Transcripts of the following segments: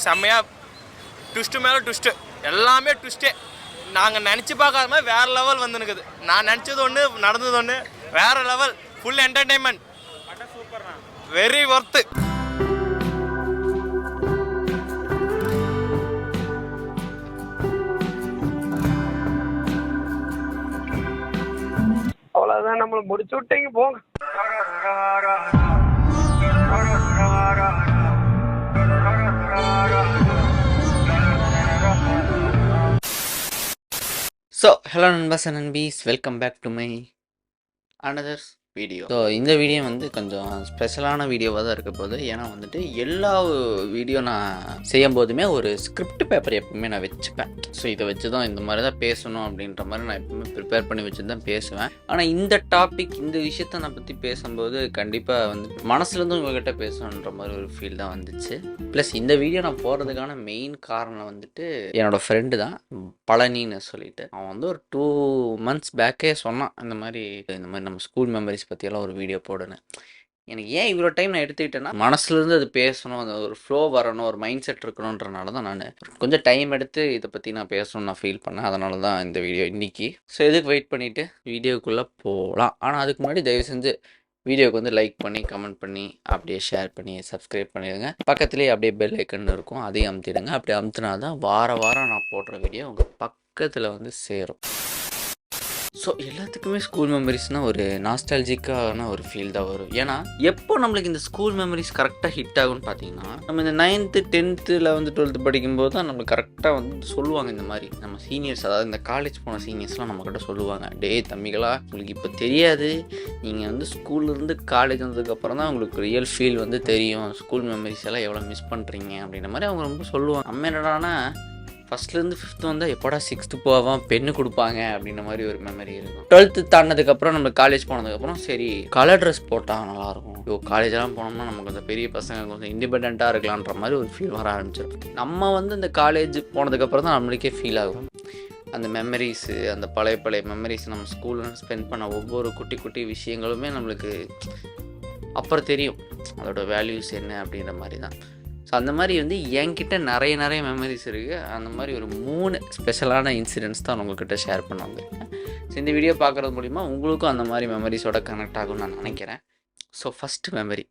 செம்மையாக ட்விஸ்ட்டு மேலே ட்விஸ்ட்டு, எல்லாமே ட்விஸ்ட்டே. நாங்கள் நினச்சி பார்க்காத மாதிரி வேறு லெவல் வந்துனுக்குது. நான் நினச்சது ஒன்று, நடந்தது ஒன்று, வேறு level. Full entertainment, very worth. அவ்வளோதான், நம்மளை முடிச்சு விட்டீங்க போங்க. ஸோ ஹலோ நண்பர்ஸ் அண்ட் நண்பீஸ், welcome back to my another video. So இந்த வீடியோ வந்து கொஞ்சம் ஸ்பெஷலான வீடியோவாக தான் இருக்க போகுது. ஏன்னா வந்துட்டு எல்லா வீடியோ நான் செய்யும் போதுமே ஒரு ஸ்கிரிப்ட் பேப்பர் எப்பவுமே நான் வச்சுப்பேன். ஸோ இதை வச்சு தான் இந்த மாதிரி தான் பேசணும் அப்படின்ற மாதிரி நான் எப்பவுமே ப்ரிப்பேர் பண்ணி வச்சு தான் பேசுவேன். ஆனால் இந்த டாபிக், இந்த விஷயத்த நான் பற்றி பேசும்போது கண்டிப்பாக வந்து மனசுலேருந்து உங்கள்கிட்ட பேசணுன்ற மாதிரி ஒரு ஃபீல் தான் வந்துச்சு. ப்ளஸ் இந்த வீடியோ நான் போகிறதுக்கான மெயின் காரணம் வந்துட்டு என்னோடய ஃப்ரெண்டு தான், பழனின்னு சொல்லிட்டு. அவன் வந்து ஒரு 2 months பேக்கே சொன்னான், இந்த மாதிரி நம்ம ஸ்கூல் மெமரிஸ் பற்றியெல்லாம் ஒரு வீடியோ போடணும். எனக்கு ஏன் இவ்வளோ டைம் நான் எடுத்துக்கிட்டேன்னா, மனசுலேருந்து அது பேசணும், அந்த ஒரு ஃப்ளோ வரணும், ஒரு மைண்ட் செட் இருக்கணுன்றனால தான் நான் கொஞ்சம் டைம் எடுத்து இதை பற்றி நான் பேசணும்னு நான் ஃபீல் பண்ணேன். அதனால தான் இந்த வீடியோ இன்றைக்கி. ஸோ எதுக்கு வெயிட் பண்ணிவிட்டு வீடியோக்குள்ளே போகலாம். ஆனால் அதுக்கு முன்னாடி தயவு செஞ்சு வீடியோக்கு வந்து லைக் பண்ணி, கமெண்ட் பண்ணி, அப்படியே ஷேர் பண்ணி, சப்ஸ்கிரைப் பண்ணிடுங்க. பக்கத்துலேயே அப்படியே பெல் ஐக்கன் இருக்கும், அதையும் அமுத்திடுங்க. அப்படி அமுத்தினா தான் வாரம் நான் போடுற வீடியோ உங்கள் பக்கத்தில் வந்து சேரும். ஸோ எல்லாத்துக்குமே ஸ்கூல் மெமரிஸ்னால் ஒரு நாஸ்டாலஜிக்கான ஒரு ஃபீல் தான் வரும். ஏன்னா எப்போ நம்மளுக்கு இந்த ஸ்கூல் மெமரிஸ் கரெக்டாக ஹிட் ஆகும்னு பார்த்தீங்கன்னா, நம்ம இந்த 9th 10th 11th 12th படிக்கும்போது தான் நம்மளுக்கு கரெக்டாக வந்து சொல்லுவாங்க. இந்த மாதிரி நம்ம சீனியர்ஸ், அதாவது இந்த காலேஜ் போன சீனியர்ஸ்லாம் நம்மக்கிட்ட சொல்லுவாங்க, டே தம்பிகளா, உங்களுக்கு இப்போ தெரியாது, நீங்கள் வந்து ஸ்கூல்லேருந்து காலேஜ் வந்ததுக்கப்புறம் தான் உங்களுக்கு ரியல் ஃபீல் வந்து தெரியும், ஸ்கூல் மெமரிஸ் எல்லாம் எவ்வளோ மிஸ் பண்ணுறீங்க அப்படின்ற மாதிரி அவங்க ரொம்ப சொல்லுவாங்க. நம்ம என்னடானா ஃபஸ்ட்லேருந்து 5th வந்தால் எப்போடா 6th போவான், பெண்ணு கொடுப்பாங்க அப்படின்ற மாதிரி ஒரு மெமரி இருக்கும். 12th தாண்டினதுக்கப்புறம் நம்ம காலேஜ் போனதுக்கப்புறம் சரி கலர் ட்ரெஸ் போட்டால் நல்லாயிருக்கும், காலேஜெல்லாம் போனோம்னா நமக்கு கொஞ்சம் பெரிய பசங்க கொஞ்சம் இண்டிபெண்ட்டாக இருக்கலான்ற மாதிரி ஒரு ஃபீல் வர ஆரம்பிச்சிடும். நம்ம வந்து இந்த காலேஜ் போனதுக்கப்புறம் தான் நம்மளுக்கே ஃபீல் ஆகும் அந்த மெமரிஸு, அந்த பழைய மெமரிஸ், நம்ம ஸ்கூலில் ஸ்பெண்ட் பண்ண ஒவ்வொரு குட்டி விஷயங்களுமே நம்மளுக்கு அப்புறம் தெரியும் அதோட வேல்யூஸ் என்ன அப்படின்ற மாதிரி தான். ஸோ அந்த மாதிரி வந்து என்கிட்ட நிறைய மெமரிஸ் இருக்குது. அந்த மாதிரி ஒரு 3 ஸ்பெஷலான இன்சிடென்ட்ஸ் தான் உங்கள்கிட்ட ஷேர் பண்ண வந்திருக்கேன். ஸோ இந்த வீடியோ பார்க்குறது மூலிமா உங்களுக்கும் அந்த மாதிரி மெமரிஸோட கனெக்ட் ஆகும்னு நான் நினைக்கிறேன். ஸோ ஃபஸ்ட்டு மெமரி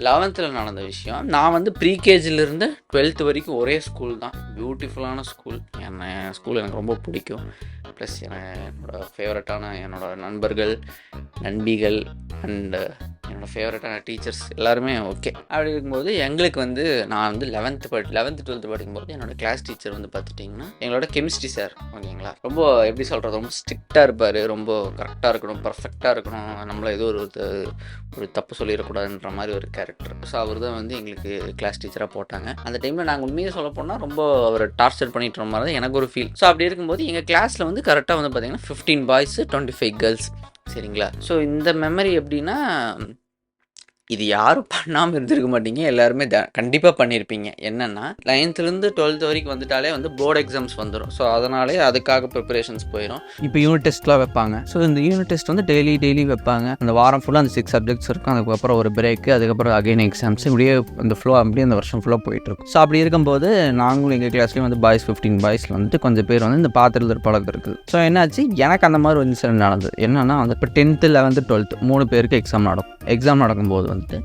11th நடந்த விஷயம். நான் வந்து ப்ரீகேஜிலேருந்து 12th வரைக்கும் ஒரே ஸ்கூல் தான், பியூட்டிஃபுல்லான ஸ்கூல். என் ஸ்கூல் எனக்கு ரொம்ப பிடிக்கும். ப்ளஸ் என்னோடய ஃபேவரட்டான என்னோடய நண்பர்கள், நண்பிகள் அண்டு என்னோடய ஃபேவரட்டான டீச்சர்ஸ் எல்லாருமே ஓகே. அப்படி இருக்கும்போது எங்களுக்கு வந்து நான் வந்து 11th 12th படிக்கும்போது என்னோடய கிளாஸ் டீச்சர் வந்து பார்த்துட்டிங்கன்னா எங்களோட கெமிஸ்ட்ரி சார், ஓகேங்களா, ரொம்ப எப்படி சொல்கிறது, ரொம்ப ஸ்ட்ரிக்டாக இருப்பார், ரொம்ப கரெக்டாக இருக்கணும், பர்ஃபெக்டாக இருக்கணும், நம்மளை ஏதோ ஒரு தப்பு சொல்லிடக்கூடாதுன்ற மாதிரி ஒரு கேரக்டர். ஸோ அவர் தான் வந்து எங்களுக்கு கிளாஸ் டீச்சராக போட்டாங்க. அந்த டைமில் நாங்கள் உண்மையாக சொல்ல போனால் ரொம்ப அவர் டார்ச்சர் பண்ணிட்டு மாதிரி தான் எனக்கு ஒரு ஃபீல். ஸோ அப்படி இருக்கும்போது எங்கள் கிளாஸில் வந்து கரெக்டாக வந்து பார்த்திங்கன்னா 15 பாய்ஸ் 25 கேர்ள்ஸ், சரிங்களா. ஸோ இந்த மெமரி எப்படின்னா, இது யாரும் பண்ணாமல் இருந்திருக்க மாட்டீங்க, எல்லாருமே கண்டிப்பாக பண்ணியிருப்பீங்க. என்னென்னா 9th 12th வரைக்கும் வந்துட்டாலே வந்து போர்டு எக்ஸாம்ஸ் வந்துடும். ஸோ அதனாலே அதுக்காக ப்ரிப்பரேஷன்ஸ் போயிடும். இப்போ யூனிட் டெஸ்ட்லாம் வைப்பாங்க. ஸோ இந்த யூனிட் டெஸ்ட் வந்து டெய்லி வைப்பாங்க. அந்த வாரம் ஃபுல்லாக அந்த 6 சப்ஜெக்ட்ஸ் இருக்கும். அதுக்கப்புறம் ஒரு பிரேக்கு, அதுக்கப்புறம் அகைன் எக்ஸாம்ஸ், இப்படியே அந்த ஃப்ளோ அப்படியே அந்த வருஷம் ஃபுல்லாக போயிட்டுருக்கும். ஸோ அப்படி இருக்கும்போது நாங்களும் எங்கள் கிளாஸ்லேயும் வந்து பாய்ஸ் 15 பாய்ஸில் வந்துட்டு கொஞ்சம் பேர் வந்து இந்த பாத்திரத்தில் பழக்கம் இருக்குது. ஸோ என்னாச்சு, எனக்கு அந்த மாதிரி ஒரு இன்சிடென்ட் நடந்தது. என்னென்னா வந்து இப்போ 10th 11th 12th 3 பேருக்கு எக்ஸாம் நடக்கும்போது வந்துட்டு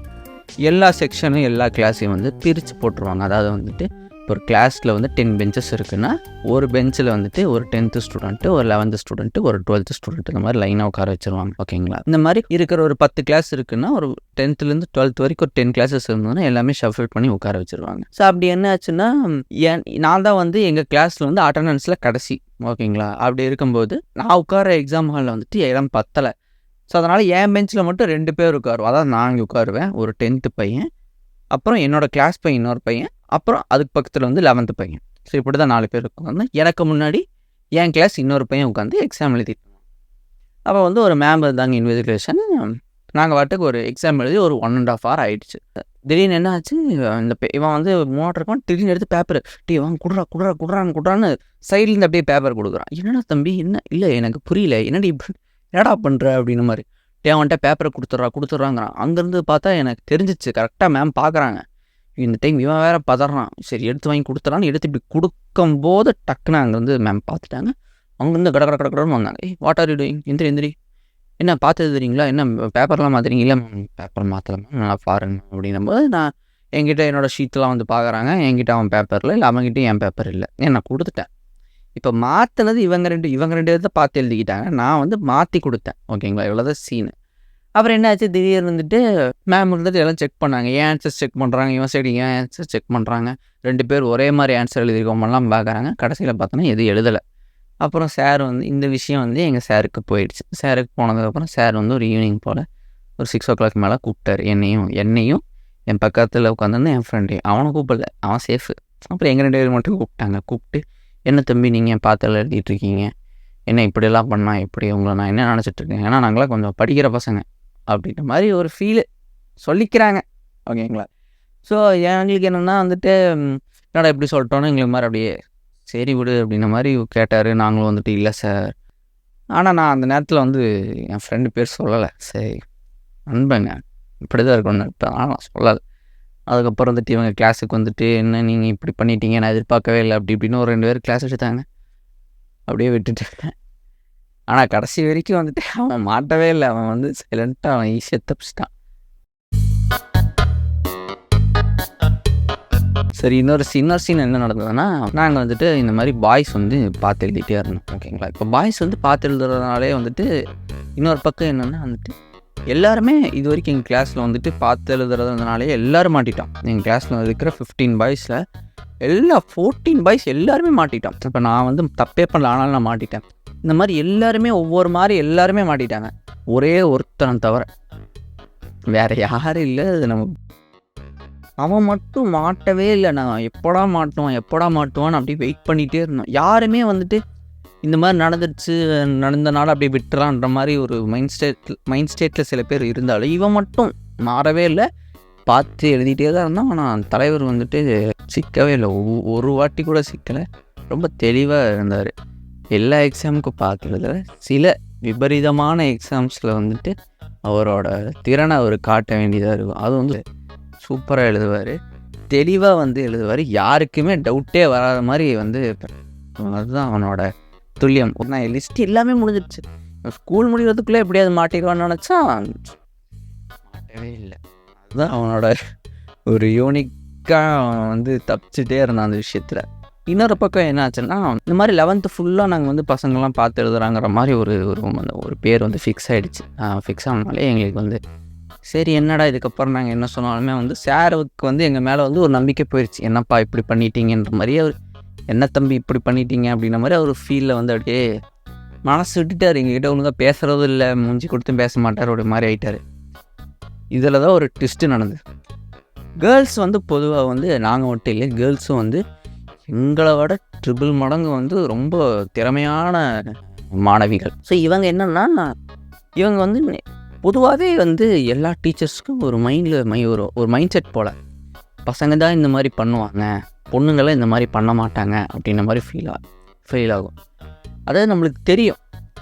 எல்லா செக்ஷனும் எல்லா கிளாஸையும் வந்து பிரித்து போட்டுருவாங்க. அதாவது வந்துட்டு ஒரு கிளாஸில் வந்து 10 பெஞ்சஸ் இருக்குன்னா ஒரு பெஞ்சில் வந்துட்டு ஒரு 10th ஸ்டூடெண்ட்டு, ஒரு 11th ஸ்டூடெண்ட்டு, ஒரு 12th ஸ்டூடெண்ட், இந்த மாதிரி லைனாக உட்கார வச்சுருவாங்க, ஓகேங்களா. இந்த மாதிரி இருக்கிற ஒரு 10 கிளாஸ் இருக்குன்னா ஒரு 10th 12th வரைக்கும் ஒரு 10 கிளாஸஸ் இருந்ததுன்னா எல்லாமே ஷஃபில் பண்ணி உட்கார வச்சுருவாங்க. ஸோ அப்படி என்ன ஆச்சுன்னா, நான் தான் வந்து எங்கள் கிளாஸில் வந்து அட்டண்டன்ஸில் கடைசி, ஓகேங்களா. அப்படி இருக்கும்போது நான் உட்கார எக்ஸாம் ஹாலில் வந்துட்டு இடம் பத்தலை. ஸோ அதனால் என் பெஞ்சில் மட்டும் 2 பேர் உட்காருவோம். அதாவது நான் இங்கே உட்காருவேன், ஒரு 10th பையன், அப்புறம் என்னோடய கிளாஸ் பையன் இன்னொரு பையன், அப்புறம் அதுக்கு பக்கத்தில் வந்து 11th பையன். ஸோ இப்படி தான் 4 பேர் உட்காந்து எனக்கு முன்னாடி என் கிளாஸ் இன்னொரு பையன் உட்காந்து எக்ஸாம் எழுதிட்டு. அப்போ வந்து ஒரு மேம் இருந்தாங்க இன்விஜிலேஷன். நாங்கள் வாட்டுக்கு ஒரு எக்ஸாம் எழுதி ஒரு 1.5 hour ஆகிடுச்சு. திடீர்னு என்ன ஆச்சு, இவன் வந்து மோட்டர் இருக்கான், திடீர்னு எடுத்து பேப்பர் இவன் குடுறான்னு சைட்லேருந்து அப்படியே பேப்பர் கொடுக்குறான். என்னடா தம்பி, என்ன இல்லை எனக்கு புரியல, என்னடா பண்ணுற அப்படின்னு மாதிரி. அவன்கிட்ட பேப்பரை கொடுத்துட்றாங்கிறான். அங்கேருந்து பார்த்தா எனக்கு தெரிஞ்சிச்சு, கரெக்டாக மேம் பார்க்குறாங்க, இந்த டைம் இவன் வேறு பதறான். சரி எடுத்து வாங்கி கொடுத்துலான்னு எடுத்து இப்படி கொடுக்கும்போது டக்குன்னு அங்கேருந்து மேம் பார்த்துட்டாங்க. அங்கேருந்து கட கட கட கடன்னு வந்தாங்க. What are you doing? எந்திரி என்ன பார்த்து எழுதுறீங்களா? என்ன பேப்பர்லாம் மாற்றுறீங்க? இல்லை மேம் பேப்பர் மாற்றலாம் மேம், நல்லா பாருங்க அப்படின்னும்போது நான் என்கிட்ட என்னோடய ஷீட்லாம் வந்து பார்க்குறாங்க. என்கிட்ட அவன் பேப்பரில் இல்லை, அவங்ககிட்டயும் என் பேப்பர் இல்லை. நான் கொடுத்துட்டேன். இப்போ மாற்றினது இவங்க ரெண்டு பேர்த்த பார்த்து எழுதிக்கிட்டாங்க. நான் வந்து மாற்றி கொடுத்தேன். ஓகேங்களா? இவ்வளோதான் சீனு. அப்புறம் என்ன ஆச்சு, திடீர்னு வந்துட்டு மேம் வந்துட்டு எல்லாம் செக் பண்ணாங்க. ஏன் ஆன்சர்ஸ் செக் பண்ணுறாங்க, இவன் சைடு ஏன் ஆன்சர் செக் பண்ணுறாங்க. 2 பேர் ஒரே மாதிரி ஆன்சர் எழுதிருக்கோமெல்லாம் பார்க்குறாங்க. கடைசியில் பார்த்தோன்னா எதுவும் எழுதலை. அப்புறம் சார் வந்து இந்த விஷயம் வந்து எங்கள் சாருக்கு போயிடுச்சு. சாருக்கு போனதுக்கப்புறம் சார் வந்து ஒரு ஈவினிங் போல் ஒரு 6 o'clock மேலே கூப்பிட்டாரு. என்னையும் என் பக்கத்தில் உட்காந்துருந்து என் ஃப்ரெண்டையும். அவனை கூப்பிடல, அவன் சேஃபு. அப்புறம் எங்கள் 2 பேர் மட்டும் கூப்பிட்டாங்க. கூப்பிட்டு என்ன தம்பி நீங்கள் பார்த்து எழுதிட்டுருக்கீங்க, என்ன இப்படியெல்லாம் பண்ணால் எப்படி, உங்களை நான் என்ன நினச்சிட்ருக்கேன், ஏன்னா நாங்களாம் கொஞ்சம் படிக்கிற பசங்க அப்படின்ற மாதிரி ஒரு ஃபீலு சொல்லிக்கிறாங்க. ஓகேங்களா? ஸோ எங்களுக்கு என்னென்னா வந்துட்டு என்னடா எப்படி சொல்லிட்டோன்னு எங்களுக்கு மாதிரி அப்படியே சரி விடு அப்படின்ன மாதிரி கேட்டார். நாங்களும் வந்துட்டு இல்லை சார். ஆனால் நான் அந்த நேரத்தில் வந்து என் ஃப்ரெண்டு பேர் சொல்லலை. சரி நண்பங்க இப்படி தான் இருக்கணும்னு நினைப்பேன், ஆனால் நான் சொல்லலை. அதுக்கப்புறம் வந்துட்டு இவங்க கிளாஸுக்கு வந்துட்டு என்ன நீங்கள் இப்படி பண்ணிட்டீங்க, நான் எதிர்பார்க்கவே இல்லை அப்படி இப்படின்னு ஒரு 2 பேர் கிளாஸ் எடுத்தாங்க. அப்படியே விட்டுட்டேன். ஆனால் கடைசி வரைக்கும் வந்துட்டு அவன் மாட்டவே இல்லை. அவன் வந்து சைலண்ட்டாக அவன் ஈஸியாக தப்பிச்சிட்டான். சரி, இன்னொரு சீன் என்ன நடந்ததுன்னா, நாங்கள் வந்துட்டு இந்த மாதிரி பாய்ஸ் வந்து பார்த்து எழுதிட்டே இருந்தோம். ஓகேங்களா? இப்போ பாய்ஸ் வந்து பார்த்து எழுதுறதுனாலே வந்துட்டு இன்னொரு பக்கம் என்னென்னா வந்துட்டு எல்லாருமே இது வரைக்கும் எங்கள் கிளாஸில் வந்துட்டு பார்த்து எழுதுறதுனாலே எல்லோரும் மாட்டிட்டோம். எங்கள் கிளாஸில் இருக்கிற 15 பாய்ஸில் எல்லா 14 பாய்ஸ் எல்லாருமே மாட்டிட்டோம். இப்போ நான் வந்து தப்பே பண்ணல, ஆனாலும் நான் மாட்டிட்டேன். இந்த மாதிரி எல்லாருமே ஒவ்வொரு மாதிரி எல்லாருமே மாட்டிட்டாங்க. ஒரே ஒருத்தனை தவிர வேறு யாரும் இல்லை. அது நம்ம அவன் மட்டும் மாட்டவே இல்லை. நான் எப்படா மாட்டுவான்னு அப்படியே வெயிட் பண்ணிகிட்டே இருந்தோம். யாருமே வந்துட்டு இந்த மாதிரி நடந்தனால அப்படியே விட்டுறான்ற மாதிரி ஒரு மைண்ட் ஸ்டேட்டில் சில பேர் இருந்தாலும் இவன் மட்டும் மாறவே இல்லை. பார்த்து எழுதிட்டே தான் இருந்தான். ஆனால் தலைவர் வந்துட்டு சிக்கவே இல்லை. ஒரு வாட்டி கூட சிக்கலை. ரொம்ப தெளிவாக இருந்தார். எல்லா எக்ஸாமுக்கும் பார்க்குறதுல சில விபரீதமான எக்ஸாம்ஸில் வந்துட்டு அவரோட திறனை அவர் காட்ட வேண்டியதாக இருக்கும். அது வந்து சூப்பராக எழுதுவார், தெளிவாக வந்து எழுதுவார். யாருக்குமே டவுட்டே வராத மாதிரி வந்து அதுதான் அவனோட துல்லியம். நான் லிஸ்ட் எல்லாமே முடிஞ்சிடுச்சு. ஸ்கூல் முடிகிறதுக்குள்ளே எப்படியாவது மாட்டிடுவான்னு நினச்சா மாட்டவே இல்லை. அதுதான் அவனோட ஒரு யூனிக்காக வந்து தப்பிச்சுட்டே இருந்தான் அந்த விஷயத்தில். இன்னொரு பக்கம் என்ன ஆச்சுன்னா, இந்த மாதிரி 11th ஃபுல்லாக நாங்கள் வந்து பசங்கள்லாம் பார்த்து எழுதுறாங்கிற மாதிரி ஒரு பேர் வந்து ஃபிக்ஸ் ஆகிடுச்சு. ஃபிக்ஸ் ஆனதுனாலே எங்களுக்கு வந்து சரி என்னடா இதுக்கப்புறம் நாங்கள் என்ன சொன்னாலுமே வந்து சாருக்கு வந்து எங்கள் மேலே வந்து ஒரு நம்பிக்கை போயிடுச்சு. என்னப்பா இப்படி பண்ணிட்டீங்கன்ற மாதிரியே அவர், என்ன தம்பி இப்படி பண்ணிட்டீங்க அப்படின்ற மாதிரி அவர் ஃபீலில் வந்து அப்படியே மனசு விட்டுட்டார். எங்ககிட்ட ஒழுங்காக பேசுகிறதும் இல்லை, மூஞ்சி கொடுத்தும் பேச மாட்டார், ஒரு மாதிரி ஆகிட்டார். இதில் தான் ஒரு ட்விஸ்ட்டு நடந்தது. கேர்ள்ஸ் வந்து பொதுவாக வந்து நாங்கள் மட்டும் இல்லை, கேர்ள்ஸும் வந்து எங்களை விட ட்ரிபிள் மடங்கு வந்து ரொம்ப திறமையான மாணவிகள். ஸோ இவங்க என்னென்னா, இவங்க வந்து பொதுவாகவே வந்து எல்லா டீச்சர்ஸ்க்கும் ஒரு ஒரு மைண்ட் செட் போல், பசங்க தான் இந்த மாதிரி பண்ணுவாங்க, பொண்ணுங்களாம் இந்த மாதிரி பண்ண மாட்டாங்க அப்படின்ற மாதிரி ஃபீல் ஆகும். அதாவது நம்மளுக்கு தெரியும்.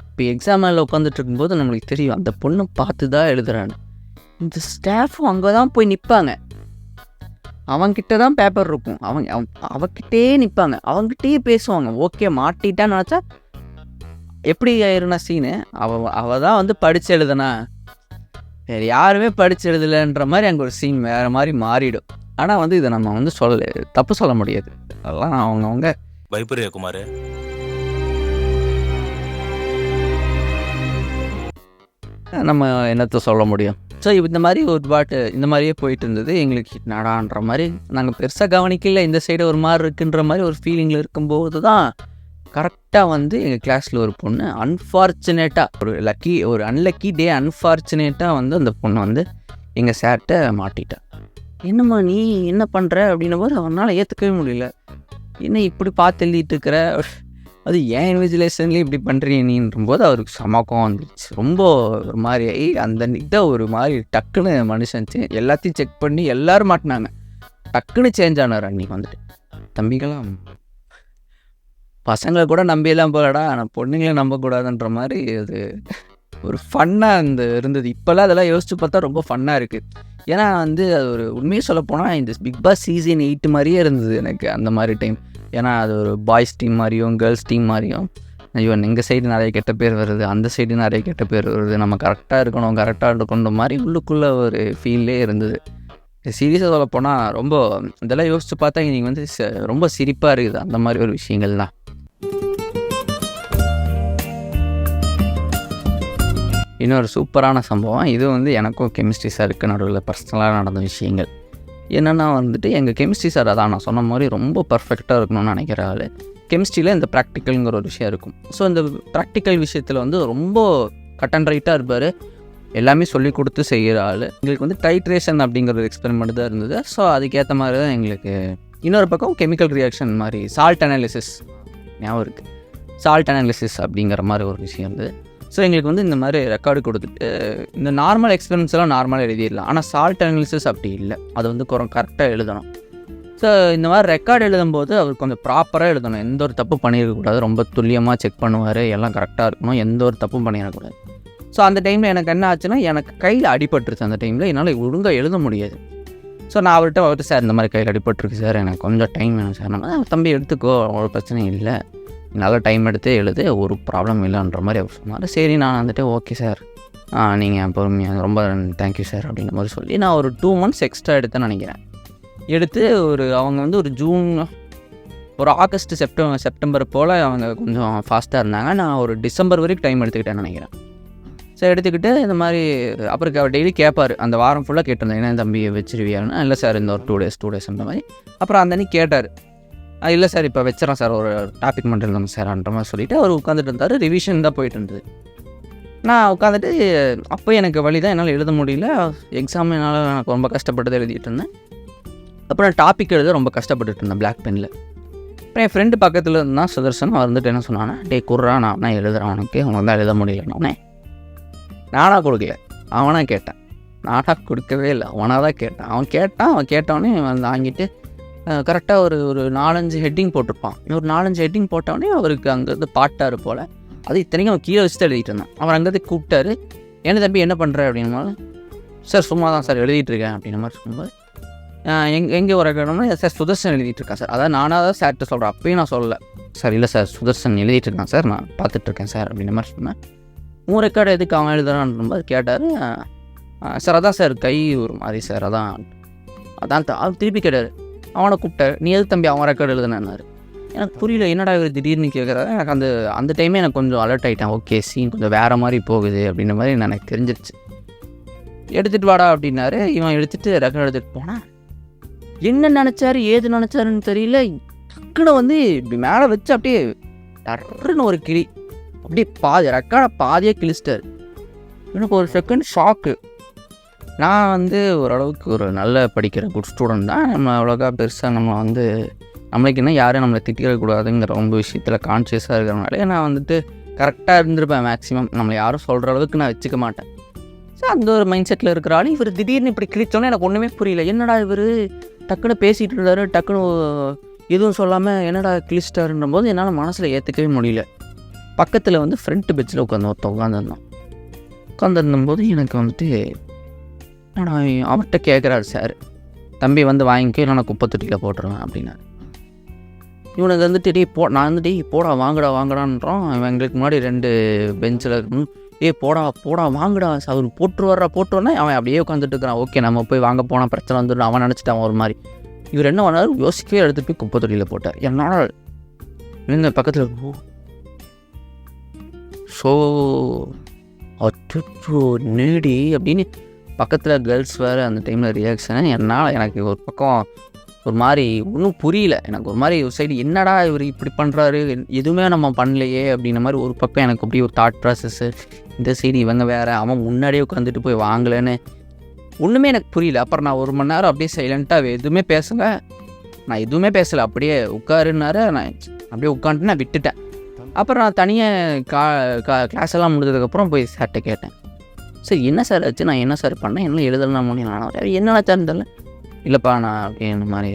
இப்போ எக்ஸாம் மேலே உட்காந்துட்டு இருக்கும்போது நம்மளுக்கு தெரியும் அந்த பொண்ணு பார்த்து தான் எழுதுறான்னு. இந்த ஸ்டாஃபும் அங்கே தான் போய் நிற்பாங்க. அவன்கிட்ட தான் பேப்பர் இருக்கும், அவகிட்டே நிற்பாங்க, அவங்ககிட்டயே பேசுவாங்க. ஓகே மாட்டிட்டான்னு நினச்சா எப்படி ஆயிருனா சீனு, அவள் தான் வந்து படித்து எழுதுனா, வேறு யாருமே படித்து எழுதலைன்ற மாதிரி அங்கே ஒரு சீன் வேறு மாதிரி மாறிடும். ஆனால் வந்து இதை நம்ம வந்து தப்பு சொல்ல முடியாது. அதெல்லாம் அவங்கவுங்க பயப்படுறியா குமார்? நம்ம என்னத்தை சொல்ல முடியும். ஸோ இந்த மாதிரி ஒரு பாட்டு இந்த மாதிரியே போயிட்டு இருந்தது. எங்களுக்கு நடான்ற மாதிரி நாங்கள் பெருசாக கவனிக்கல. இந்த சைடு ஒரு மாதிரி இருக்குன்ற மாதிரி ஒரு ஃபீலிங்கில் இருக்கும்போது தான் கரெக்டாக வந்து எங்கள் கிளாஸில் ஒரு பொண்ணு அன்ஃபார்ச்சுனேட்டாக ஒரு அன்லக்கி டே அன்ஃபார்ச்சுனேட்டாக வந்து அந்த பொண்ணு வந்து எங்கள் சார்கிட்ட மாட்டிட்டா. என்னம்மா நீ என்ன பண்ணுற அப்படின்னும் போது அவனால் ஏற்றுக்கவே முடியல. என்ன இப்படி பார்த்து எழுதிட்டு இருக்கிற, அது ஏன் இன்விஜிலேஷன்லேயும் இப்படி பண்ணுறீங்க நீன்றும்போது அவருக்கு சமக்கம் வந்துடுச்சு. ரொம்ப ஒரு மாதிரி அந்த இதை ஒரு மாதிரி டக்குன்னு மனுஷன் எல்லாத்தையும் செக் பண்ணி எல்லோரும் மாட்டினாங்க. டக்குன்னு சேஞ்ச் ஆனார் அன்றைக்கி வந்துட்டு. தம்பிகளாம் பசங்களை கூட நம்பியெல்லாம் போகலடா, ஆனால் பொண்ணுங்களே நம்பக்கூடாதுன்ற மாதிரி அது ஒரு ஃபன்னாக இருந்தது. இப்போல்லாம் அதெல்லாம் யோசிச்சு பார்த்தா ரொம்ப ஃபன்னாக இருக்குது. ஏன்னா வந்து அது ஒரு உண்மையை சொல்லப்போனால் இந்த பிக் பாஸ் சீசன் 8 மாதிரியே இருந்தது எனக்கு அந்த மாதிரி டைம். ஏன்னா அது ஒரு பாய்ஸ் டீம் மாதிரியும் கேர்ள்ஸ் டீம் மாதிரியும், ஐயோ எங்கள் சைடு நிறைய கெட்ட பேர் வருது, அந்த சைடு நிறைய கெட்ட பேர் வருது, நம்ம கரெக்டாக இருக்கணும் மாதிரி உள்ளுக்குள்ளே ஒரு ஃபீல்லே இருந்தது. சீரியஸாக சொல்லப்போனால் ரொம்ப இதெல்லாம் யோசித்து பார்த்தா இன்றைக்கி வந்து ரொம்ப சிரிப்பாக இருக்குது அந்த மாதிரி ஒரு விஷயங்கள்லாம். இன்னொரு சூப்பரான சம்பவம், இது வந்து எனக்கும் கெமிஸ்ட்ரி சாருக்கு நடுவில் பர்சனலாக நடந்த விஷயங்கள். என்னென்னா வந்துட்டு எங்கள் கெமிஸ்ட்ரி சார் அதான் நான் சொன்ன மாதிரி ரொம்ப பர்ஃபெக்டாக இருக்கணும்னு நினைக்கிற ஆள். கெமிஸ்ட்ரியில் இந்த ப்ராக்டிக்கலுங்கிற ஒரு விஷயம் இருக்கும். ஸோ இந்த ப்ராக்டிக்கல் விஷயத்தில் வந்து ரொம்ப கட் அண்ட் ரைட்டாக இருப்பார், எல்லாமே சொல்லி கொடுத்து செய்கிற ஆள். எங்களுக்கு வந்து டைட்ரேஷன் அப்படிங்கிற ஒரு எக்ஸ்பெரிமெண்ட் தான் இருந்தது. ஸோ அதுக்கேற்ற மாதிரி தான் எங்களுக்கு இன்னொரு பக்கம் கெமிக்கல் ரியாக்ஷன் மாதிரி சால்ட் அனாலிசிஸ் ஞாபகம் இருக்குது, சால்ட் அனாலிசிஸ் அப்படிங்கிற மாதிரி ஒரு விஷயம் இருந்தது. ஸோ எங்களுக்கு வந்து இந்த மாதிரி ரெக்கார்டு கொடுத்துட்டு இந்த நார்மல் எக்ஸ்பெரிமெண்ட்ஸ் எல்லாம் நார்மலாக எழுதிடலாம், ஆனால் சால்ட் அனாலிசிஸ் அப்படி இல்லை, அது வந்து கரெக்டாக எழுதணும். ஸோ இந்த மாதிரி ரெக்கார்டு எழுதும்போது அவர் கொஞ்சம் ப்ராப்பராக எழுதணும், எந்த ஒரு தப்பு பண்ணிடக்கூடாது, ரொம்ப துல்லியமாக செக் பண்ணுவார், எல்லாம் கரெக்டாக இருக்கணும், எந்த ஒரு தப்பும் பண்ணிடக்கூடாது. ஸோ அந்த டைமில் எனக்கு என்ன ஆச்சுன்னா, எனக்கு கையில் அடிபட்டுருச்சு. அந்த டைமில் என்னால் ஒழுங்காக எழுத முடியாது. ஸோ நான் அவர்கிட்ட சார் இந்த மாதிரி கையில் அடிபட்டுருக்கு சார், எனக்கு கொஞ்சம் டைம் வேணும் சார். நம்ம தம்பி எடுத்துக்கோ, அவ்வளோ பிரச்சனை இல்லை, நல்லா டைம் எடுத்து எழுது, ஒரு ப்ராப்ளம் இல்லைன்ற மாதிரி அவர் சொன்னார். சரி நான் வந்துட்டு ஓகே சார், நீங்கள் பொறுமையாக ரொம்ப தேங்க்யூ சார் அப்படின்ற மாதிரி சொல்லி நான் ஒரு 2 months எக்ஸ்ட்ரா எடுத்தேன்னு நினைக்கிறேன். எடுத்து அவங்க வந்து ஒரு ஜூன், ஒரு ஆகஸ்ட், செப்டம்பர் போல் அவங்க கொஞ்சம் ஃபாஸ்ட்டாக இருந்தாங்க. நான் ஒரு டிசம்பர் வரைக்கும் டைம் எடுத்துக்கிட்டேன்னு நினைக்கிறேன். சார் எடுத்துக்கிட்டு இந்த மாதிரி அப்புறம் டெய்லி கேட்பார், அந்த வாரம் ஃபுல்லாக கேட்டிருந்தேன், என்ன தம்பி வச்சிருவியான்னு. இல்லை சார் இந்த ஒரு 2 days மாதிரி. அப்புறம் அந்த அன்றைக்கி கேட்டார், இல்லை சார் இப்போ வச்சிடறேன் சார், ஒரு டாபிக் மட்டும் இல்லைங்க சார்ன்ற மாதிரி சொல்லிவிட்டு அவர் உட்காந்துட்டு இருந்தார். ரிவிஷன் தான் போயிட்டு இருந்தது. நான் உட்காந்துட்டு அப்போ எனக்கு வழி தான், என்னால் எழுத முடியல. எக்ஸாம் என்னால் எனக்கு ரொம்ப கஷ்டப்பட்டு எழுதிட்டு இருந்தேன். அப்புறம் டாபிக் எழுத ரொம்ப கஷ்டப்பட்டுட்டு இருந்தேன் பிளாக் பெனில். அப்புறம் என் ஃப்ரெண்டு பக்கத்தில் இருந்தால் சுதர்சன் வந்துட்டு என்ன சொன்னானே, டே குர்ரா நான் எழுதுகிறேன், உனக்கு அவன் தான் எழுத முடியல. நானாக கொடுக்கல, அவனாக கேட்டேன். நானாக கொடுக்கவே இல்லை, அவனாக தான் கேட்டேன். அவன் கேட்டவொடனே வந்து வாங்கிட்டு கரெக்டாக ஒரு 4-5 ஹெட்டிங் போட்டிருப்பான். ஒரு 4-5 ஹெட்டிங் போட்டவொடனே அவருக்கு அங்கேருந்து பாட்டார் போல். அது இத்தனைக்கும் அவன் கீழே வச்சு தான் எழுதிட்டு இருந்தான். அவர் அங்கேருந்து கூப்பிட்டாரு, என்ன தம்பி என்ன பண்ணுற அப்படின்னும்போது, சார் சும்மா தான் சார் எழுதிட்டுருக்கேன் அப்படின்ற மாதிரி சொல்லும்போது, எங்கே ஒரு இடம்னா சார் சுதர்சன் எழுதிட்டுருக்கேன் சார். அதான் நானாக தான் சார்கிட்ட சொல்கிறேன், அப்பயும் நான் சொல்லலை சார், இல்லை சார் சுதர்சன் எழுதிட்டுருக்கான் சார், நான் பார்த்துட்ருக்கேன் சார் அப்படின்ற மாதிரி சொன்னேன். 3 ரெக்கார்டு எதுக்கு அவன் எழுதுறான்னு கேட்டார். சார் அதான் சார் கை ஒரு மாதிரி சார், அதான் திருப்பி கேட்டார். அவனை கூப்பிட்டார், நீ எது தம்பி அவன் ரெக்கார்டு எழுதுனாரு. எனக்கு புரியல, என்னடா இவர் திடீர்னு கேட்குறாரு. எனக்கு அந்த டைமே எனக்கு கொஞ்சம் அலர்ட் ஆகிட்டேன். ஓகே சீன் கொஞ்சம் வேறு மாதிரி போகுது அப்படின்ற மாதிரி எனக்கு தெரிஞ்சிருச்சு. எடுத்துகிட்டு வாடா அப்படின்னாரு. இவன் எடுத்துகிட்டு ரெக்கார்டு எடுத்துகிட்டு போனான். என்ன நினச்சாரு ஏது நினச்சாருன்னு தெரியல, டக்குன்னு வந்து இப்படி மேலே வச்சு அப்படியே டர்ன்னு ஒரு கிளி, அப்படியே ரெக்கார்டை பாதியே கிழிச்சிட்டார். எனக்கு ஒரு செகண்ட் ஷாக்கு. நான் வந்து ஓரளவுக்கு ஒரு நல்ல படிக்கிற குட் ஸ்டூடெண்ட் தான். நம்ம அவ்வளோக்கா பெருசாக நம்மளுக்கு என்ன யாரும் நம்மளை திட்டிடக்கூடாதுங்கிற ரொம்ப விஷயத்தில் கான்ஷியஸாக இருக்கிறனாலே நான் வந்துட்டு கரெக்டாக இருந்திருப்பேன். மேக்ஸிமம் நம்மளை யாரும் சொல்கிற அளவுக்கு நான் வச்சுக்க மாட்டேன். ஸோ அந்த ஒரு மைண்ட் செட்டில் இருக்கிறாலும் இவர் திடீர்னு இப்படி கிழிச்சோன்னே எனக்கு ஒன்றுமே புரியல. என்னடா இவர் டக்குன்னு பேசிகிட்டு இருந்தார், டக்குன்னு எதுவும் சொல்லாமல் என்னடா கிழிச்சிட்டாருன்ற போது என்னால் மனசில் ஏற்றுக்கவே முடியல. பக்கத்தில் வந்து ஃப்ரண்ட் பெஞ்சில் உட்காந்துருந்தோம். உட்காந்துருந்தபோது எனக்கு வந்துட்டு நான் அவர்கிட்ட கேட்குறாரு, சார் தம்பி வந்து வாங்கிக்கோ இல்லை நான் குப்பை தொட்டியில் போட்டுருவேன் அப்படின்னாரு. இவனுக்கு வந்துட்டு நான் வந்துட்டு போடா வாங்கடான்றோம். இவன் எங்களுக்கு முன்னாடி 2 பெஞ்சில் இருக்கணும். போடா வாங்கடா அவர் போட்டுருவாரா அவன் அப்படியே உட்காந்துட்டு இருக்கிறான். ஓகே நம்ம போய் வாங்க போனால் பிரச்சனை வந்துடும் அவன் நினச்சிட்டான் ஒரு மாதிரி. இவர் என்ன பண்ணார், யோசிக்கவே எடுத்துகிட்டு போய் குப்பை தொட்டியில் போட்டார். என்னால் இவங்க பக்கத்தில் ஸோ அச்சோ நேடி அப்படின்னு பக்கத்தில் கேர்ள்ஸ் வேறு அந்த டைமில் ரியாக்ஷன். எனக்கு ஒரு பக்கம் ஒரு மாதிரி ஒன்றும் புரியல. எனக்கு ஒரு மாதிரி ஒரு சைடு என்னடா இவர் இப்படி பண்ணுறாரு, எதுவுமே நம்ம பண்ணலையே அப்படின்ற மாதிரி ஒரு பக்கம் எனக்கு அப்படி ஒரு தாட் ப்ராசஸ்ஸு. இந்த சைடு இவங்க வேறு, அவன் முன்னாடியே உட்காந்துட்டு போய் வாங்கலைன்னு ஒன்றுமே எனக்கு புரியல. அப்புறம் நான் 1 மணி நேரம் அப்படியே சைலண்ட்டாக எதுவுமே பேசலை. அப்படியே உட்காருன்னாரு. நான் அப்படியே உட்காந்துட்டு நான் விட்டுட்டேன். அப்புறம் நான் தனியாக கிளாஸ் எல்லாம் முடிஞ்சதுக்கப்புறம் போய் சார்கிட்ட கேட்டேன், சார் என்ன சார் ஆச்சு, நான் என்ன சார் பண்ணேன், என்ன எழுதலாம் முடியும், என்ன சார் தெரியல. இல்லைப்பா நான் அப்படி இந்த மாதிரி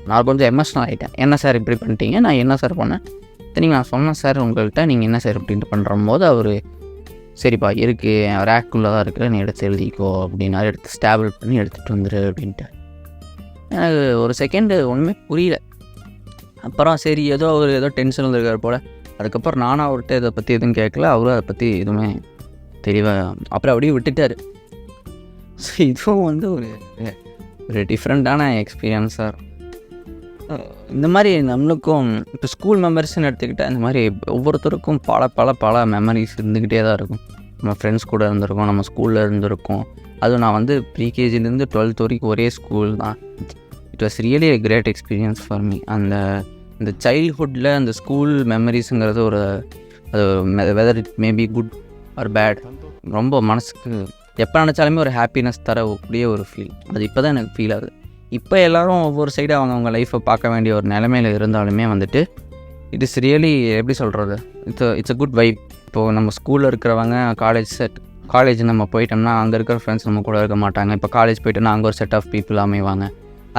நான் கொஞ்சம் எமோஷ்னல் ஆகிட்டேன். என்ன சார் இப்படி பண்ணிட்டீங்க, நான் என்ன சார் பண்ணேன், நீங்கள் நான் சொன்னேன் சார் உங்கள்கிட்ட, நீங்கள் என்ன சார் இப்படின்ட்டு பண்ணுற போது அவர் சரிப்பா இருக்குது ரேக்குள்ளே தான் இருக்குது, நீ எடுத்து எழுதிக்கோ அப்படின்னா எடுத்து ஸ்டாபிள் பண்ணி எடுத்துகிட்டு வந்துரு அப்படின்ட்டு. எனக்கு ஒரு செகண்டு ஒன்றுமே புரியல. அப்புறம் சரி ஏதோ டென்ஷன் இருக்கார் போல். அதுக்கப்புறம் நானும் அவர்கிட்ட இதை பற்றி எதுவும் கேட்கல, அவரும் அதை பற்றி எதுவுமே தெளிவாக அப்புறம் அப்படியே விட்டுட்டார். ஸோ இதுவும் வந்து ஒரு டிஃப்ரெண்ட்டான எக்ஸ்பீரியன்ஸாக இருக்கும். இந்த மாதிரி நம்மளுக்கும் இப்போ ஸ்கூல் மெமரிஸ்ன்னு எடுத்துக்கிட்டால் இந்த மாதிரி ஒவ்வொருத்தருக்கும் பல மெமரிஸ் இருந்துக்கிட்டே தான் இருக்கும். நம்ம ஃப்ரெண்ட்ஸ் கூட இருந்திருக்கோம், நம்ம ஸ்கூலில் இருந்திருக்கோம். அதுவும் நான் வந்து ப்ரீகேஜிலேருந்து 12th வரைக்கும் ஒரே ஸ்கூல் தான். It was really a great experience for me. அந்த சைல்ட்ஹுட்டில் அந்த ஸ்கூல் மெமரிஸுங்கிறது அது whether it maybe good or bad, ரொம்ப மனசுக்கு எப்போ நினச்சாலுமே ஒரு ஹாப்பினஸ் தரக்கூடிய ஒரு ஃபீல். அது இப்போ தான் எனக்கு ஃபீல் ஆகுது. இப்போ எல்லோரும் ஒவ்வொரு சைடு அவங்க லைஃப்பை பார்க்க வேண்டிய ஒரு நிலைமையில் இருந்தாலுமே வந்துட்டு இட் இஸ் ரியலி எப்படி சொல்கிறது, இட்ஸ் அ குட் வைப். இப்போது நம்ம ஸ்கூலில் இருக்கிறவங்க காலேஜ் நம்ம போயிட்டோம்னா அங்கே இருக்கிற ஃப்ரெண்ட்ஸ் நம்ம கூட இருக்க மாட்டாங்க. இப்போ காலேஜ் போயிட்டோம்னா அங்கே ஒரு செட் ஆஃப் பீப்புள் அமைவாங்க.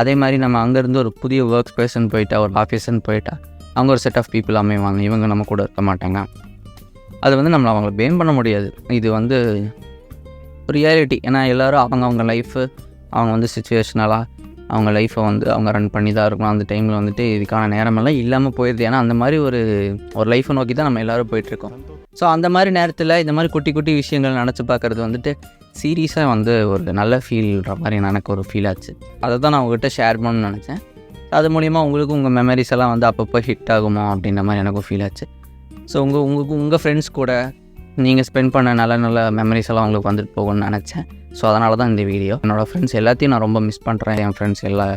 அதே மாதிரி நம்ம அங்கேருந்து ஒரு புதிய ஒர்க் ஸ்பேஸ்ன்னு போயிட்டா, ஒரு ஆஃபீஸ்ன்னு போயிட்டா அங்கே ஒரு செட் ஆஃப் பீப்புள் அமைவாங்க. இவங்க நம்ம கூட இருக்க மாட்டாங்க. அது வந்து நம்மளை அவங்கள பேன் பண்ண முடியாது. இது வந்து ஒரு ரியாலிட்டி. ஏன்னா எல்லோரும் அவங்க லைஃபு அவங்க வந்து சிச்சுவேஷனலாக அவங்க லைஃப்பை வந்து அவங்க ரன் பண்ணி தான் இருக்கணும். அந்த டைமில் வந்துட்டு இதுக்கான நேரமெல்லாம் இல்லாமல் போயிடுது. ஏன்னா அந்த மாதிரி ஒரு லைஃப்பை நோக்கி தான் நம்ம எல்லோரும் போயிட்டுருக்கோம். ஸோ அந்த மாதிரி நேரத்தில் இந்த மாதிரி குட்டி விஷயங்கள் நினச்சி பார்க்குறது வந்துட்டு சீரியஸாக வந்து ஒரு நல்ல ஃபீல்ன்ற மாதிரி எனக்கு ஒரு ஃபீல் ஆச்சு. அதை தான் நான் உங்கள்கிட்ட ஷேர் பண்ணணும்னு நினச்சேன். அது மூலிமா உங்களுக்கும் உங்கள் மெமரிஸ் எல்லாம் வந்து அப்பப்போ ஹிட் ஆகுமோ அப்படின்ற மாதிரி எனக்கும் ஃபீல் ஆச்சு. ஸோ உங்கள் ஃப்ரெண்ட்ஸ் கூட நீங்கள் ஸ்பெண்ட் பண்ண நல்ல மெமரிஸ் எல்லாம் உங்களுக்கு வந்துட்டு போகணும்னு நினச்சேன். ஸோ அதனால தான் இந்த வீடியோ. என்னோடய ஃப்ரெண்ட்ஸ் எல்லாத்தையும் நான் ரொம்ப மிஸ் பண்ணுறேன். என் ஃப்ரெண்ட்ஸ் எல்லாம்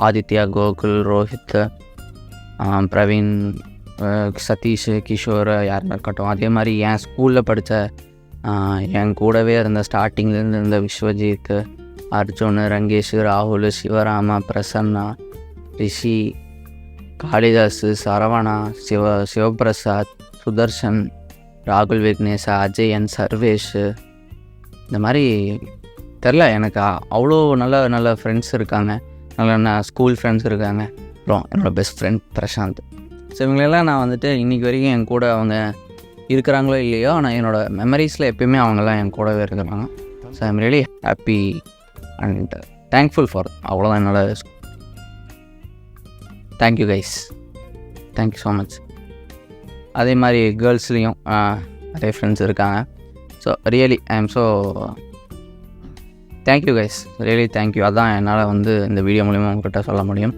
ஆதித்யா, கோகுல், ரோஹித், பிரவீன், சதீஷ், கிஷோர் யாருன்னா இருக்கட்டும். அதே மாதிரி என் ஸ்கூலில் படித்த என் கூடவே இருந்த ஸ்டார்டிங்லேருந்து இருந்த விஸ்வஜித், அர்ஜுன், ரங்கேஷ், ராகுல், சிவராமா, பிரசன்னா, ரிஷி, காளிதாஸ், சரவணா, சிவபிரசாத், சுதர்ஷன், ராகுல், விக்னேஷா, அஜயன், சர்வேஷ், இந்த மாதிரி தெரில எனக்கு அவ்வளோ நல்ல ஃப்ரெண்ட்ஸ் இருக்காங்க. நல்ல ஸ்கூல் ஃப்ரெண்ட்ஸ் இருக்காங்க. அப்புறம் என்னோடய பெஸ்ட் ஃப்ரெண்ட் பிரசாந்த். ஸோ இவங்களெல்லாம் நான் வந்துட்டு இன்றைக்கி வரைக்கும் என் கூட அவங்க இருக்கிறாங்களோ இல்லையோ, ஆனால் என்னோடய மெமரிஸில் எப்பயுமே அவங்கெல்லாம் என் கூடவே இருக்கிறாங்க. So I am really happy and thankful for. அவ்வளோதான் என்னோட. Thank you guys, thank you so much. அதே மாதிரி கேர்ள்ஸ்லேயும் நிறைய ஃப்ரெண்ட்ஸ் இருக்காங்க. So really I am so thank you guys, really thank you. அதான் என்னால் வந்து இந்த வீடியோ மூலிமா உங்கள்கிட்ட சொல்ல முடியும்.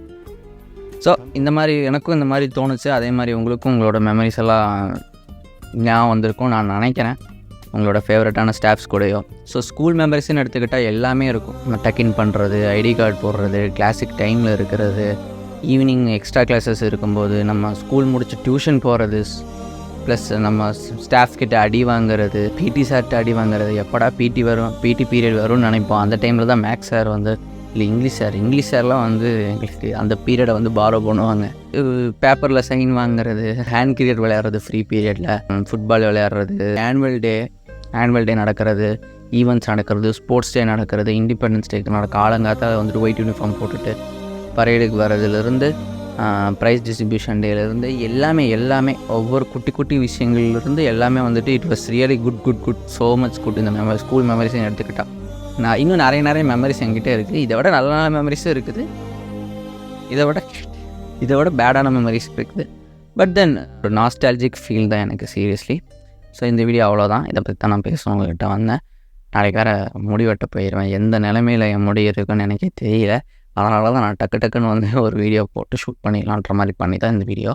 ஸோ இந்த மாதிரி எனக்கும் இந்த மாதிரி தோணுச்சு. அதே மாதிரி உங்களுக்கும் உங்களோட மெமரிஸ் எல்லாம் ஞாபகம் வந்திருக்கும் நான் நினைக்கிறேன், உங்களோட ஃபேவரட்டான ஸ்டாஃப்ஸ் கூடயோ. ஸோ ஸ்கூல் மெமரிஸ்ன்னு எடுத்துக்கிட்டால் எல்லாமே இருக்கும். டக்கின் பண்ணுறது, ஐடி கார்டு போடுறது, கிளாசிக் டைமில் இருக்கிறது, ஈவினிங் எக்ஸ்ட்ரா கிளாஸஸ் இருக்கும்போது நம்ம ஸ்கூல் முடிச்சு டியூஷன் போகிறது, ப்ளஸ் நம்ம ஸ்டாஃப் கிட்ட அடி வாங்குறது, பிடி சார்கிட்ட அடி வாங்குறது. எப்படா பிடி பீரியட் வரும்னு நினைப்போம். அந்த டைமில் தான் மேக்ஸ் சார் வந்து இல்லை இங்கிலீஷ் சார்லாம் வந்து எங்களுக்கு அந்த பீரியடை வந்து பாரோ பண்ணுவாங்க. பேப்பரில் சைன் வாங்குறது, ஹேண்ட் கிரிக்கெட் விளையாடுறது ஃப்ரீ பீரியடில், ஃபுட்பால் விளையாடுறது, ஆனுவல் டே நடக்கிறது, ஈவெண்ட்ஸ் நடக்கிறது, ஸ்போர்ட்ஸ் டே நடக்கிறது, இண்டிபெண்டன்ஸ் டேக்கு நடக்க ஆளுங்காத்தான் வந்துட்டு ஒயிட் யூனிஃபார்ம் போட்டுட்டு பரேடுக்கு வர்றதுலேருந்து ப்ரைஸ் டிஸ்ட்ரிபியூஷன் டேலேருந்து எல்லாமே ஒவ்வொரு குட்டி விஷயங்கள்லேருந்து எல்லாமே வந்துட்டு it was really good so much good. இந்த ஸ்கூல் மெமரிஸையும் எடுத்துக்கிட்டால் நான் இன்னும் நிறைய மெமரிஸ் என்கிட்ட இருக்குது. இதை விட நல்ல மெமரிஸும் இருக்குது, இதை விட பேடான மெமரிஸ் இருக்குது. பட் தென் ஒரு நாஸ்டாலஜிக் ஃபீல் தான் எனக்கு சீரியஸ்லி. ஸோ இந்த வீடியோ அவ்வளோதான். இதை பற்றி தான் நான் பேசணும் உங்கள்கிட்ட வந்தேன். நாளைக்கு வேறு முடி வெட்ட போயிடுவேன். எந்த நிலைமையில் என் முடி இருக்குன்னு எனக்கே தெரியல. அதனால தான் நான் டக்குன்னு வந்து ஒரு வீடியோ போட்டு ஷூட் பண்ணிடலான்ற மாதிரி பண்ணி தான் இந்த வீடியோ.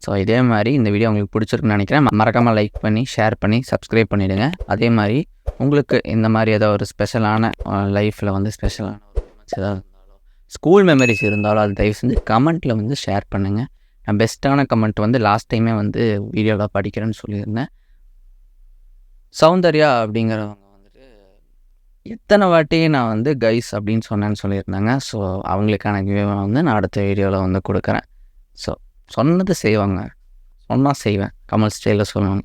ஸோ இதே மாதிரி இந்த வீடியோ உங்களுக்கு பிடிச்சிருக்குன்னு நினைக்கிறேன். மறக்காமல் லைக் பண்ணி ஷேர் பண்ணி சப்ஸ்கிரைப் பண்ணிவிடுங்க. அதே மாதிரி உங்களுக்கு இந்த மாதிரி ஏதாவது ஒரு ஸ்பெஷலான லைஃப்பில் வந்து ஸ்பெஷலான ஒரு மூமெண்ட்ஸ் ஏதாவது இருந்தாலோ, ஸ்கூல் மெமரிஸ் இருந்தாலும் அது தயவு செஞ்சு கமெண்ட்டில் வந்து ஷேர் பண்ணுங்கள். நான் பெஸ்ட்டான கமெண்ட் வந்து லாஸ்ட் டைமே வந்து வீடியோவில் படிக்கிறேன்னு சொல்லியிருந்தேன். சௌந்தர்யா அப்படிங்கிறவங்க எத்தனை வாட்டி நான் வந்து கைஸ் அப்படின்னு சொன்னேன்னு சொல்லியிருந்தாங்க. ஸோ அவங்களுக்கான கிவ்வே வந்து நான் அடுத்த வீடியோவில் வந்து கொடுக்குறேன். ஸோ சொன்னது செய்வாங்க, சொன்னால் செய்வேன், கமல் ஸ்டைலில் சொல்லுவாங்க.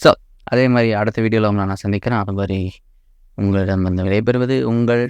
ஸோ அதே மாதிரி அடுத்த வீடியோவில் உங்களை நான் சந்திக்கிறேன். அது மாதிரி உங்களிடம் வந்து விடைபெறுவது உங்கள்